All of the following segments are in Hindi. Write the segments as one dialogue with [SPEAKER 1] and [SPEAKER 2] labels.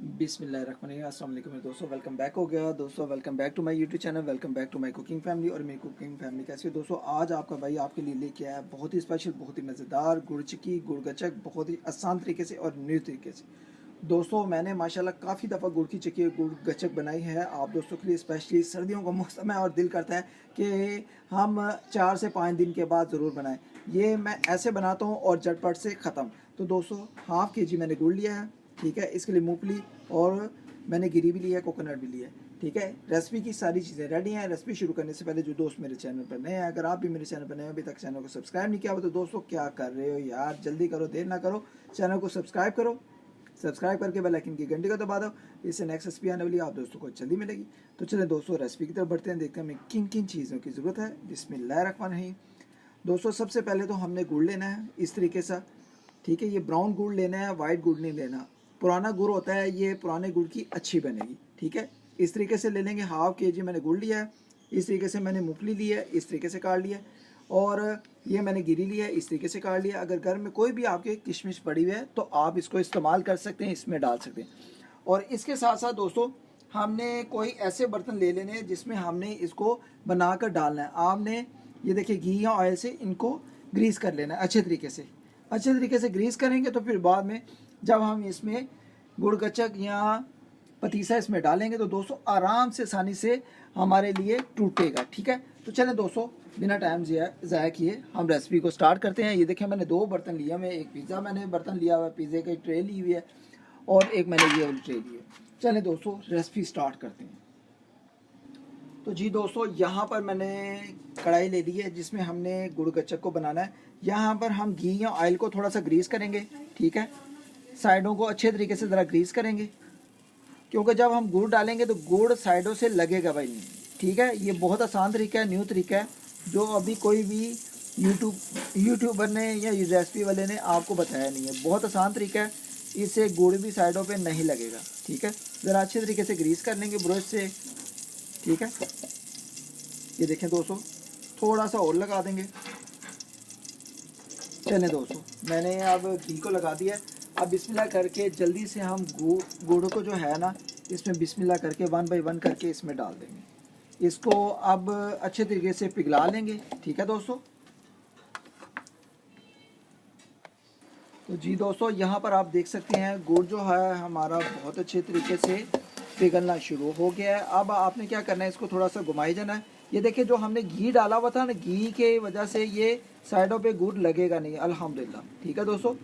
[SPEAKER 1] बिस्मिल्लाहिर्रहमानिर्रहीम। अस्सलाम वालेकुम दोस्तों, वेलकम बैक हो गया। दोस्तों welcome back to my YouTube channel, welcome back to my cooking family. और मेरी कुकिंग फैमिली कैसी है दोस्तों, आज आपका भाई आपके लिए लेके आया बहुत ही स्पेशल, बहुत ही मज़ेदार गुड़ चिक्की, गुड़ गचक, बहुत ही आसान तरीके से और न्यू तरीके से। दोस्तों मैंने माशाल्लाह काफ़ी दफ़ा गुड़ की चिक्की, गुड़ गचक बनाई है आप दोस्तों के लिए। स्पेशली सर्दियों का मौसम है और दिल करता है कि हम 4 से 5 दिन के बाद ज़रूर बनाएं। ये मैं ऐसे बनाता हूँ और झटपट से ख़त्म। तो दोस्तों हाफ़ के जी मैंने गुड़ लिया है, ठीक है। इसके लिए मूंगफली और मैंने गिरी भी लिया है, कोकोनट भी लिया है, ठीक है। रेसिपी की सारी चीज़ें रेडी हैं। रेसिपी शुरू करने से पहले जो दोस्त मेरे चैनल पर नए हैं, अगर आप भी मेरे चैनल पर नए हैं, अभी तक चैनल को सब्सक्राइब नहीं किया हो तो दोस्तों क्या कर रहे हो यार, जल्दी करो, देर ना करो, चैनल को सब्सक्राइब करो। सब्सक्राइब करके बेल आइकन की घंटी को दबा दो, इससे नेक्स्ट रेसिपी आने वाली आप दोस्तों को जल्दी मिलेगी। तो चलें दोस्तों रेसिपी की तरफ बढ़ते हैं, देखते हैं हमें किन किन चीज़ों की ज़रूरत है। बिस्मिल्लाहिर्रहमानिर्रहीम। दोस्तों सबसे पहले तो हमने गुड़ लेना है इस तरीके से, ठीक है। ये ब्राउन गुड़ लेना है, वाइट गुड़ नहीं लेना। पुराना गुड़ होता है, ये पुराने गुड़ की अच्छी बनेगी, ठीक है। इस तरीके से ले लेंगे। हाफ के जी मैंने गुड़ लिया है, इस तरीके से मैंने मूंगफली ली है, इस तरीके से काट लिया, और ये मैंने गिरी लिया है, इस तरीके से काट लिया। अगर घर में कोई भी आपके किशमिश पड़ी हुई है तो आप इसको इस्तेमाल कर सकते हैं, इसमें डाल सकते हैं। और इसके साथ साथ दोस्तों हमने कोई ऐसे बर्तन ले लेने हैं जिसमें हमने इसको बनाकर डालना है। आपने ये देखिए घी या ऑयल से इनको ग्रीस कर लेना है अच्छे तरीके से। अच्छे तरीके से ग्रीस करेंगे तो फिर बाद में जब हम इसमें गुड़ गचक या पतीसा इसमें डालेंगे तो दोस्तों आराम से आसानी से हमारे लिए टूटेगा, ठीक है। तो चलें दोस्तों बिना टाइम ज़ाया किए हम रेसिपी को स्टार्ट करते हैं। ये देखें मैंने 2 बर्तन लिया, मैं एक पिज़्ज़ा मैंने बर्तन लिया हुआ है, पिज़्ज़े की ट्रे ली हुई है, और एक मैंने ये वाली ट्रे ली है। चलें दोस्तों रेसिपी स्टार्ट करते हैं। तो जी दोस्तों यहाँ पर मैंने कढ़ाई ले ली है जिसमें हमने गुड़ गच्चक को बनाना है। यहाँ पर हम घी या ऑयल को थोड़ा सा ग्रीस करेंगे, ठीक है। साइडों को अच्छे तरीके से ज़रा ग्रीस करेंगे, क्योंकि जब हम गुड़ डालेंगे तो गुड़ साइडों से लगेगा भाई नहीं, ठीक है। ये बहुत आसान तरीका है, न्यू तरीका है, जो अभी कोई भी यूट्यूबर ने या रेसिपी वाले ने आपको बताया नहीं है। बहुत आसान तरीका है, इससे गुड़ भी साइडों पे नहीं लगेगा, ठीक है। ज़रा अच्छे तरीके से ग्रीस कर लेंगे ब्रश से, ठीक है। ये देखें दोस्तों थोड़ा सा और लगा देंगे। चलें दोस्तों मैंने अब घी को लगा दिया। अब बिस्मिल्लाह करके जल्दी से हम गुड़ को जो है ना इसमें बिस्मिल्लाह करके 1 बाय 1 करके इसमें डाल देंगे। इसको अब अच्छे तरीके से पिघला लेंगे, ठीक है दोस्तों। तो जी दोस्तों यहाँ पर आप देख सकते हैं गुड़ जो है हमारा बहुत अच्छे तरीके से पिघलना शुरू हो गया है। अब आपने क्या करना है, इसको थोड़ा सा घुमाई जाना है। ये देखिए जो हमने घी डाला हुआ था ना, घी के वजह से ये साइडों पे गुड़ लगेगा नहीं, अल्हम्दुलिल्लाह, ठीक है दोस्तों।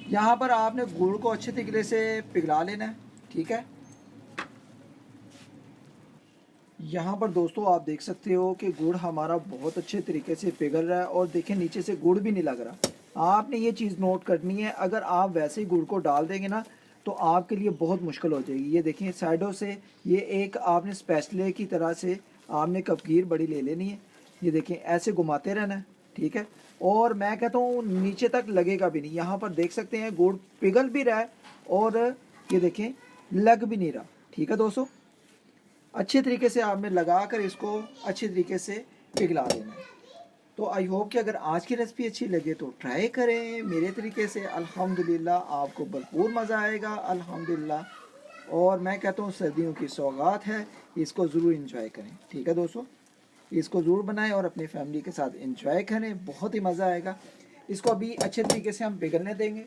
[SPEAKER 1] यहाँ पर आपने गुड़ को अच्छे तरीके से पिघला लेना है, ठीक है। यहाँ पर दोस्तों आप देख सकते हो कि गुड़ हमारा बहुत अच्छे तरीके से पिघल रहा है, और देखें नीचे से गुड़ भी नहीं लग रहा। आपने ये चीज़ नोट करनी है, अगर आप वैसे ही गुड़ को डाल देंगे ना तो आपके लिए बहुत मुश्किल हो जाएगी। ये देखें साइडों से ये एक आपने स्पैचुले की तरह से आपने कपगीर बड़ी ले लेनी है। ये देखें ऐसे घुमाते रहना है, ठीक है। और मैं कहता हूँ नीचे तक लगेगा भी नहीं। यहाँ पर देख सकते हैं गुड़ पिघल भी रहा है और ये देखें लग भी नहीं रहा, ठीक है दोस्तों। अच्छे तरीके से आपने लगा कर इसको अच्छे तरीके से पिघला देना है। तो आई होप कि अगर आज की रेसिपी अच्छी लगे तो ट्राई करें मेरे तरीके से, अल्हम्दुलिल्लाह आपको भरपूर मज़ा आएगा, अल्हम्दुलिल्लाह। और मैं कहता हूँ सर्दियों की सौगात है, इसको ज़रूर इंजॉय करें, ठीक है दोस्तों। इसको ज़रूर बनाएं और अपनी फैमिली के साथ इंजॉय करें, बहुत ही मज़ा आएगा। इसको अभी अच्छे तरीके से हम पिघलने देंगे।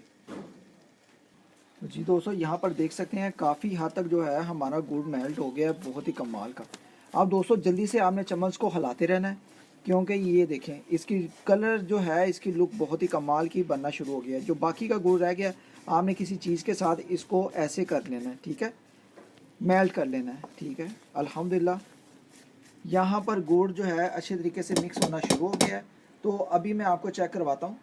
[SPEAKER 1] तो जी दोस्तों यहाँ पर देख सकते हैं काफ़ी हद तक जो है हमारा गुड़ मेल्ट हो गया है, बहुत ही कमाल का। अब दोस्तों जल्दी से आपने चम्मच को हिलाते रहना है, क्योंकि ये देखें इसकी कलर जो है, इसकी लुक बहुत ही कमाल की बनना शुरू हो गया है। जो बाकी का गुड़ रह गया आपने किसी चीज़ के साथ इसको ऐसे कर लेना है, ठीक है, मेल्ट कर लेना है, ठीक है। अल्हम्दुलिल्लाह यहाँ पर गुड़ जो है अच्छे तरीके से मिक्स होना शुरू हो गया है। तो अभी मैं आपको चेक करवाता हूँ।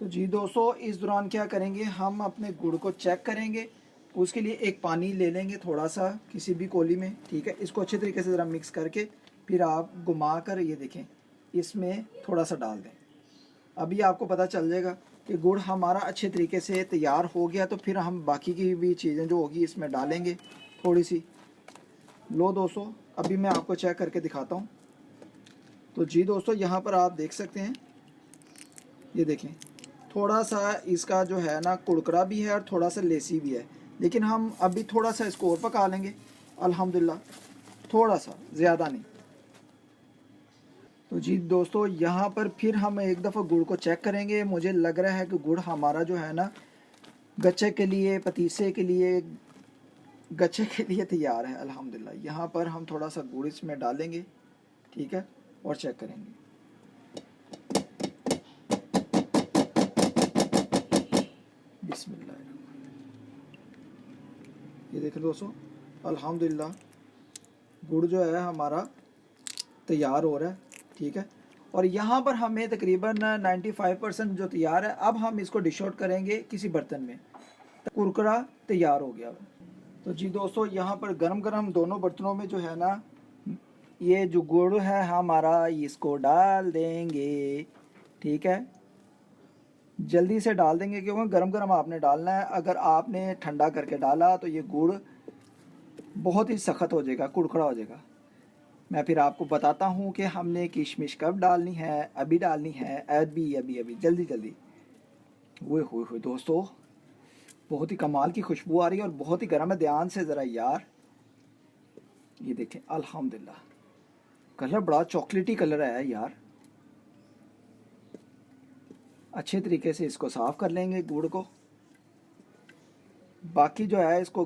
[SPEAKER 1] तो जी दोस्तों इस दौरान क्या करेंगे, हम अपने गुड़ को चेक करेंगे। उसके लिए एक पानी ले लेंगे थोड़ा सा किसी भी कोली में, ठीक है। इसको अच्छे तरीके से ज़रा मिक्स करके फिर आप घुमा कर ये देखें इसमें थोड़ा सा डाल दें। अभी आपको पता चल जाएगा कि गुड़ हमारा अच्छे तरीके से तैयार हो गया। तो फिर हम बाकी की भी चीज़ें जो होगी इसमें डालेंगे थोड़ी सी। लो दोस्तों अभी मैं आपको चेक करके दिखाता हूँ। तो जी दोस्तों यहाँ पर आप देख सकते हैं, ये देखें थोड़ा सा इसका जो है ना कुरकुरा भी है और थोड़ा सा लेसी भी है, लेकिन हम अभी थोड़ा सा इसको और पका लेंगे अल्हम्दुलिल्लाह, थोड़ा सा, ज़्यादा नहीं। तो जी दोस्तों, यहाँ पर फिर हम एक दफ़ा गुड़ को चेक करेंगे। मुझे लग रहा है कि गुड़ हमारा जो है ना गच्चे के लिए, पतीसे के लिए, गच्चे के लिए तैयार है अल्हम्दुलिल्लाह। यहाँ पर हम थोड़ा सा गुड़ इसमें डालेंगे, ठीक है, और चेक करेंगे। बिस्मिल्लाह, ये देखें दोस्तों, अल्हम्दुलिल्लाह गुड़ जो है हमारा तैयार हो रहा है, ठीक है। और यहाँ पर हमें तकरीबन 95% जो तैयार है। अब हम इसको डिश आउट करेंगे किसी बर्तन में। कुरकुरा तैयार हो गया। तो जी दोस्तों, यहाँ पर गरम गरम दोनों बर्तनों में जो है ना, ये जो गुड़ है हमारा, इसको डाल देंगे, ठीक है। जल्दी से डाल देंगे क्योंकि गरम गरम आपने डालना है। अगर आपने ठंडा करके डाला तो ये गुड़ बहुत ही सख्त हो जाएगा, कुरकुरा हो जाएगा। मैं फिर आपको बताता हूँ कि हमने किशमिश कब डालनी है, अभी डालनी है, अभी अभी अभी, जल्दी जल्दी। हुए दोस्तों, बहुत ही कमाल की खुशबू आ रही है और बहुत ही गर्म है। ध्यान से ज़रा यार, ये देखें अल्हम्दुलिल्लाह, कलर बड़ा चॉकलेटी कलर है यार। अच्छे तरीके से इसको साफ़ कर लेंगे गुड़ को। बाकी जो है इसको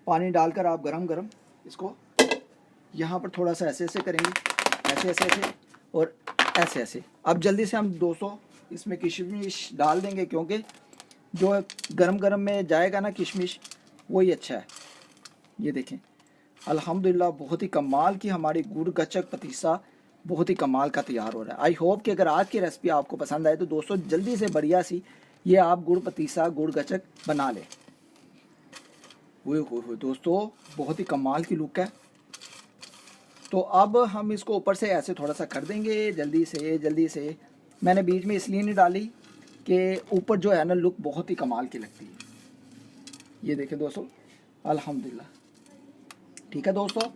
[SPEAKER 1] पानी डालकर आप गरम गरम इसको यहाँ पर थोड़ा सा ऐसे ऐसे करेंगे, ऐसे ऐसे ऐसे और ऐसे ऐसे। अब जल्दी से हम 200 इसमें किशमिश डाल देंगे, क्योंकि जो गरम गरम में जाएगा ना किशमिश, वही अच्छा है। ये देखें अल्हम्दुलिल्लाह, बहुत ही कमाल की हमारी गुड़ गच्चक पतीसा बहुत ही कमाल का तैयार हो रहा है। आई होप कि अगर आज की रेसिपी आपको पसंद आए तो दोस्तों जल्दी से बढ़िया सी ये आप गुड़ पतीसा, गुड़ गच्चक बना लें। हुए दोस्तों, बहुत ही कमाल की लुक है। तो अब हम इसको ऊपर से ऐसे थोड़ा सा कर देंगे, जल्दी से जल्दी से। मैंने बीच में इसलिए नहीं डाली कि ऊपर जो है ना लुक बहुत ही कमाल की लगती है। ये देखें दोस्तों अल्हम्दुलिल्लाह, ठीक है दोस्तों।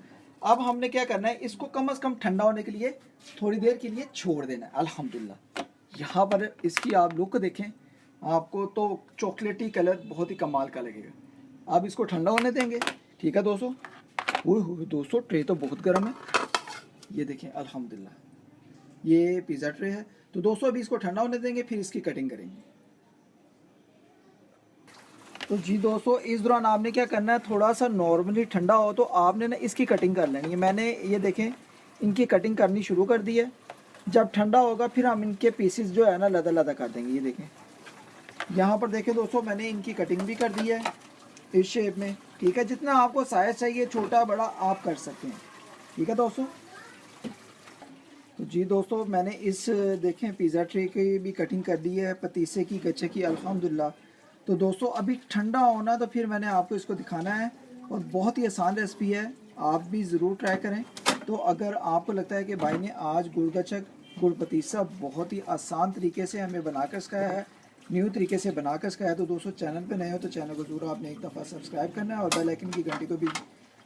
[SPEAKER 1] अब हमने क्या करना है, इसको कम से कम ठंडा होने के लिए थोड़ी देर के लिए छोड़ देना है अल्हम्दुलिल्लाह। यहाँ पर इसकी आप लुक देखें, आपको तो चॉकलेटी कलर बहुत ही कमाल का लगेगा। अब इसको ठंडा होने देंगे, ठीक है दोस्तों। हुए दोस्तों, ट्रे तो बहुत गर्म है। ये देखें अल्हम्दुलिल्लाह, ये पिज़्ज़ा ट्रे है। तो दोस्तों अभी इसको ठंडा होने देंगे, फिर इसकी कटिंग करेंगे। तो जी दोस्तों, इस दौरान आपने क्या करना है, थोड़ा सा नॉर्मली ठंडा हो तो आपने ना इसकी कटिंग कर लेनी है। मैंने ये देखें इनकी कटिंग करनी शुरू कर दी है। जब ठंडा होगा फिर हम इनके पीसेस जो है ना लदा लदा कर देंगे। ये देखें, यहाँ पर देखें दोस्तों, मैंने इनकी कटिंग भी कर दी है इस शेप में, ठीक है। जितना आपको साइज चाहिए, छोटा बड़ा आप कर सकते हैं, ठीक है दोस्तों। तो जी दोस्तों, मैंने इस देखें पिज़्ज़ा ट्रे की भी कटिंग कर दी है, पतीसे की, गच्चे की, अल्हम्दुलिल्लाह। तो दोस्तों अभी ठंडा होना तो फिर मैंने आपको इसको दिखाना है, और बहुत ही आसान रेसिपी है, आप भी ज़रूर ट्राई करें। तो अगर आपको लगता है कि भाई ने आज गुड़ गच्चक, गुड़ पतीसा बहुत ही आसान तरीके से हमें बनाकर सिखाया है, न्यू तरीके से बनाकर सिखाया, तो दोस्तों चैनल पे नए हो तो चैनल को ज़रूर आपने एक दफ़ा सब्सक्राइब करना है और बेल आइकन की घंटी को भी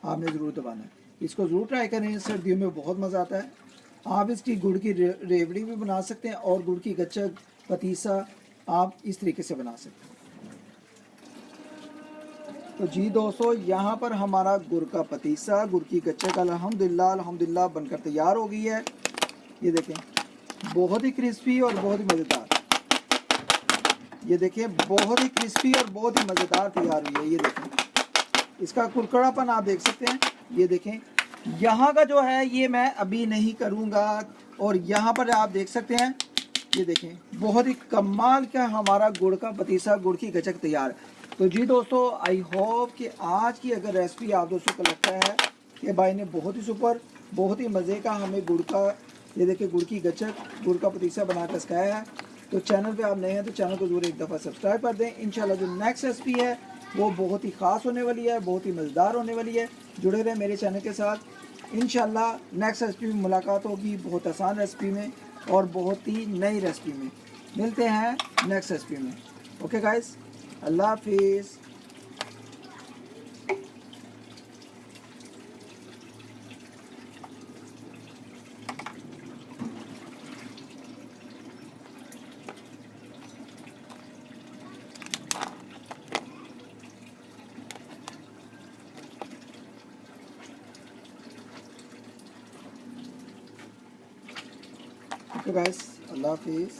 [SPEAKER 1] आपने ज़रूर दबाना है। इसको ज़रूर ट्राई करें, सर्दियों में बहुत मज़ा आता है। आप इसकी गुड़ की रेवड़ी भी बना सकते हैं और गुड़ की गच्चक, पतीसा आप इस तरीके से बना सकते हैं। तो जी दोस्तों, यहाँ पर हमारा गुड़ का पतीसा, गुड़ की गच्चक अल्हम्दुलिल्लाह अल्हम्दुलिल्लाह बनकर तैयार हो गई है। ये देखें, बहुत ही क्रिस्पी और बहुत ही मज़ेदार। ये देखें, बहुत ही क्रिस्पी और बहुत ही मज़ेदार तैयार हुई है। ये देखें, इसका कुरकुरापन आप देख सकते हैं। ये देखें, यहाँ का जो है ये मैं अभी नहीं करूँगा, और यहाँ पर आप देख सकते हैं, ये देखें, बहुत ही कमाल का हमारा गुड़ का पतीसा, गुड़ की गच्चक तैयार। तो जी दोस्तों, आई होप कि आज की अगर रेसिपी आप दोस्तों को लगता है कि भाई ने बहुत ही सुपर, बहुत ही मज़े का हमें गुड़ का, ये देखिए गुड़ की गच्चक, गुड़ का पतीसा बना कर सिखाया है। तो चैनल पे आप नए हैं तो चैनल को ज़रूर एक दफ़ा सब्सक्राइब कर दें। इंशाल्लाह जो नेक्स्ट रेसिपी है वो बहुत ही ख़ास होने वाली है, बहुत ही मज़ेदार होने वाली है। जुड़े रहें मेरे चैनल के साथ। इंशाल्लाह नेक्स्ट रेसिपी में मुलाकात होगी, बहुत आसान रेसिपी में और बहुत ही नई रेसिपी में। मिलते हैं नेक्स्ट रेसिपी में। ओके गाइस, अल्लाह हाफिज़। ओके गाइस, अल्लाह हाफिज़।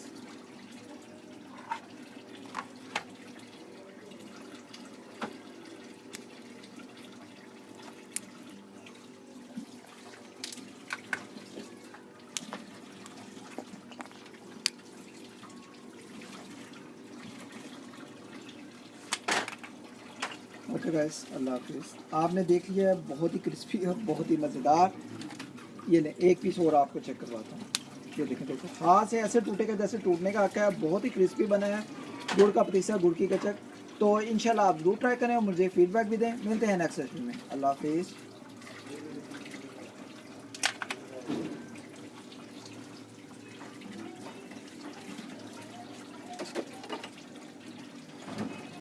[SPEAKER 1] ओके गाइस, अल्लाह हाफिज़। आपने देख लिया है, बहुत ही क्रिस्पी और बहुत ही मज़ेदार। ये ले एक पीस और आपको चेक करवाता हूँ। ये देखें दोस्तों, हाथ से ऐसे टूटेगा जैसे टूटने का हक़ है। बहुत ही क्रिस्पी बना है, गुड़ का पतीसा, गुड़ की गचक। तो इंशाल्लाह आप ज़रूर ट्राई करें और मुझे फीडबैक भी दें। मिलते हैं नेक्स्ट सेशन में। अल्लाह हाफिज़।